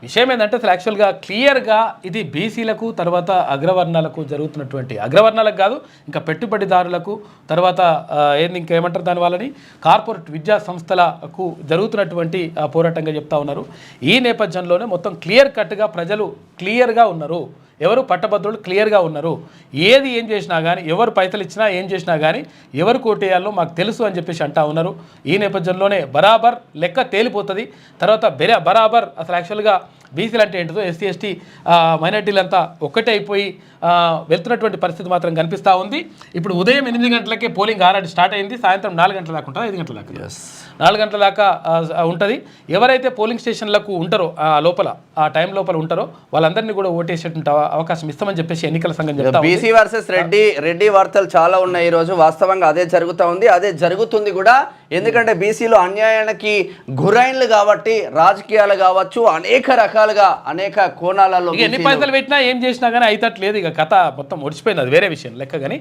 విషయం ఏంటంటే అసలు యాక్చువల్గా క్లియర్గా ఇది బీసీలకు తర్వాత అగ్రవర్ణాలకు జరుగుతున్నటువంటి అగ్రవర్ణాలకు కాదు ఇంకా పెట్టుబడిదారులకు తర్వాత ఏంది ఇంకేమంటారు దాని వాళ్ళని కార్పొరేట్ విద్యా సంస్థలకు జరుగుతున్నటువంటి పోరాటంగా చెప్తా ఉన్నారు. ఈ నేపథ్యంలోనే మొత్తం క్లియర్ కట్గా ప్రజలు క్లియర్గా ఉన్నారు, ఎవరు పట్టభద్రులు క్లియర్గా ఉన్నారు. ఏది ఏం చేసినా కానీ ఎవరు పైసలు ఇచ్చినా ఏం చేసినా కానీ ఎవరు కోటేయాలో మాకు తెలుసు అని చెప్పేసి అంటా ఉన్నారు. ఈ నేపథ్యంలోనే బరాబర్ లెక్క తేలిపోతుంది. తర్వాత బరాబర్ అసలు యాక్చువల్గా బీసీలు అంటే ఏంటిదో ఎస్సీ ఎస్టీ మైనార్టీలంతా ఒక్కటే అయిపోయి వెళ్తున్నటువంటి పరిస్థితి మాత్రం కనిపిస్తూ ఉంది. ఇప్పుడు ఉదయం 8 గంటలకే పోలింగ్ ఆల్రెడీ స్టార్ట్ అయింది. సాయంత్రం 4 గంటల దాకా ఉంటుంది, 5 గంటల దాకా 4 గంటల దాకా ఉంటుంది. ఎవరైతే పోలింగ్ స్టేషన్లకు ఉంటారో లోపల ఆ టైం లోపల ఉంటారో వాళ్ళందరినీ కూడా ఓటేసేటువంటి అవకాశం ఇస్తామని చెప్పేసి ఎన్నికల సంఘం చెప్తా. బీసీ వర్సెస్ రెడ్డి వార్తలు చాలా ఉన్నాయి ఈరోజు. వాస్తవంగా అదే జరుగుతూ ఉంది, అదే జరుగుతుంది కూడా. ఎందుకంటే బీసీలో అన్యాయానికి గురైన్లు కాబట్టి రాజకీయాలు కావచ్చు అనేక రకాలుగా అనేక కోణాలలో ఎన్ని పైసలు పెట్టినా ఏం చేసినా కానీ అయితట్లేదు. ఇక కథ మొత్తం ఒడిచిపోయింది, అది వేరే విషయం లెక్క. కానీ